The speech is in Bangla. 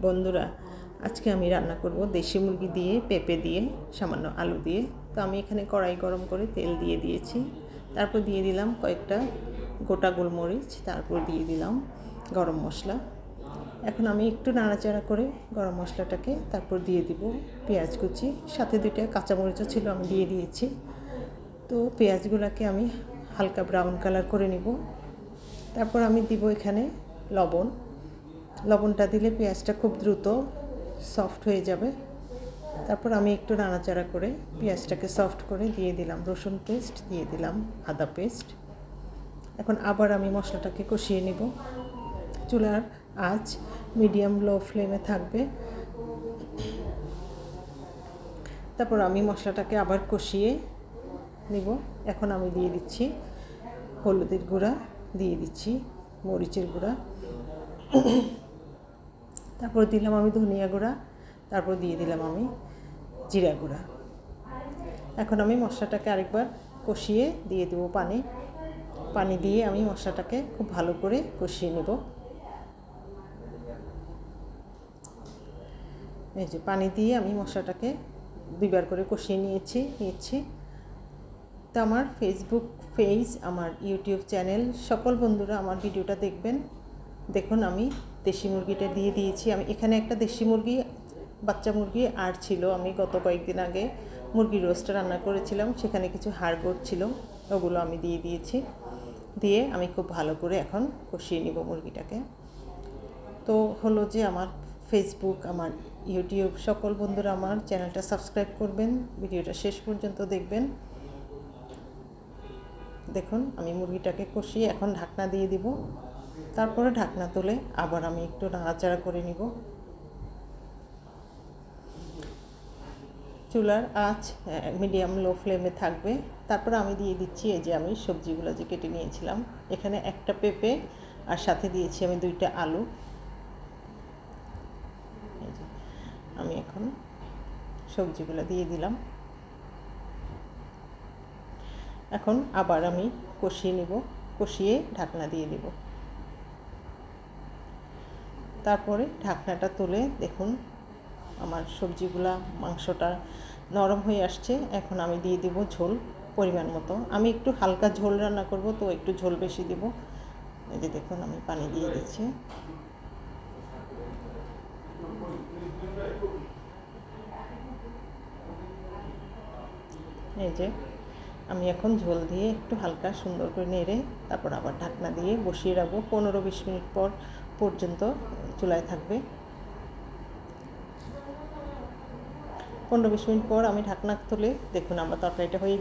বন্ধুরা, আজকে আমি রান্না করব দেশি মুরগি দিয়ে পেঁপে দিয়ে সামান্য আলু দিয়ে। তো আমি এখানে কড়াই গরম করে তেল দিয়ে দিয়েছি। তারপর দিয়ে দিলাম কয়েকটা গোটা গোলমরিচ, তারপর দিয়ে দিলাম গরম মশলা। এখন আমি একটু নাড়াচাড়া করে গরম মশলাটাকে তারপর দিয়ে দিব পেঁয়াজ কুচি, সাথে 2টা কাঁচামরিচও ছিল আমি দিয়ে দিয়েছি। তো পেঁয়াজগুলোকে আমি হালকা ব্রাউন কালার করে নিব। তারপর আমি দিব এখানে লবণটা দিলে পেঁয়াজটা খুব দ্রুত সফট হয়ে যাবে। তারপর আমি একটু নাড়াচাড়া করে পেঁয়াজটাকে সফট করে দিয়ে দিলাম রসুন পেস্ট, দিয়ে দিলাম আদা পেস্ট। এখন আবার আমি মশলাটাকে কষিয়ে নিব। চুলার আঁচ মিডিয়াম লো ফ্লেমে থাকবে। তারপর আমি মশলাটাকে আবার কষিয়ে নিব। এখন আমি দিয়ে দিচ্ছি হলুদের গুঁড়া, দিয়ে দিচ্ছি মরিচের গুঁড়া, তারপর দিলাম আমি ধনিয়া গুঁড়া, তারপর দিয়ে দিলাম আমি জিরা গুঁড়া। এখন আমি মশলাটাকে আরেকবার কষিয়ে দিয়ে দেব পানি দিয়ে আমি মশলাটাকে খুব ভালো করে কষিয়ে নেব। এই যে পানি দিয়ে আমি মশলাটাকে 2বার করে কষিয়ে নিয়েছি। তো আমার ফেসবুক পেজ, আমার ইউটিউব চ্যানেল, সকল বন্ধুরা আমার ভিডিওটা দেখুন আমি দেশি মুরগিটা দিয়ে দিয়েছি। আমি এখানে একটা দেশি মুরগি, বাচ্চা মুরগি আর ছিল, আমি গত কয়েকদিন আগে মুরগির রোস্ট রান্না করেছিলাম, সেখানে কিছু হাড়গোড় ছিল, ওগুলো আমি দিয়ে দিয়েছি। দিয়ে আমি খুব ভালো করে এখন কষিয়ে নিব মুরগিটাকে। তো হলো যে আমার ফেসবুক, আমার ইউটিউব, সকল বন্ধুরা আমার চ্যানেলটা সাবস্ক্রাইব করবেন, ভিডিওটা শেষ পর্যন্ত দেখবেন। দেখুন আমি মুরগিটাকে কষিয়ে এখন ঢাকনা দিয়ে দিব। তারপরে ঢাকনা তুলে আবার আমি একটু নাড়াচাড়া করে নিব। চুলার আঁচ মিডিয়াম লো ফ্লেমে থাকবে। তারপর আমি দিয়ে দিচ্ছি এই যে আমি সবজিগুলো যে কেটে নিয়েছিলাম, এখানে একটা পেঁপে আর সাথে দিয়েছি আমি 2টা আলু। এই যে আমি এখন সবজিগুলো দিয়ে দিলাম। এখন আবার আমি কষিয়ে নিব, কষিয়ে ঢাকনা দিয়ে দিব। তারপরে ঢাকনাটা তুলে দেখুন আমার সবজিগুলা, মাংসটা নরম হয়ে আসছে। এখন আমি দিয়ে দিব ঝোল পরিমাণ মতো। আমি একটু হালকা ঝোল রান্না করব, তো একটু ঝোল বেশি দেব। এই যে দেখুন আমি পানি দিয়ে দিচ্ছি। এই যে আমি এখন ঝোল দিয়ে একটু হালকা সুন্দর করে নেড়ে তারপর আবার ঢাকনা দিয়ে বসিয়ে রাখবো। 15-20 মিনিট পর্যন্ত চুলায় থাকবে। 15-20 মিনিট পর আমি ঢাকনা তুলে দেখুন আমার তরকারিটা হয়ে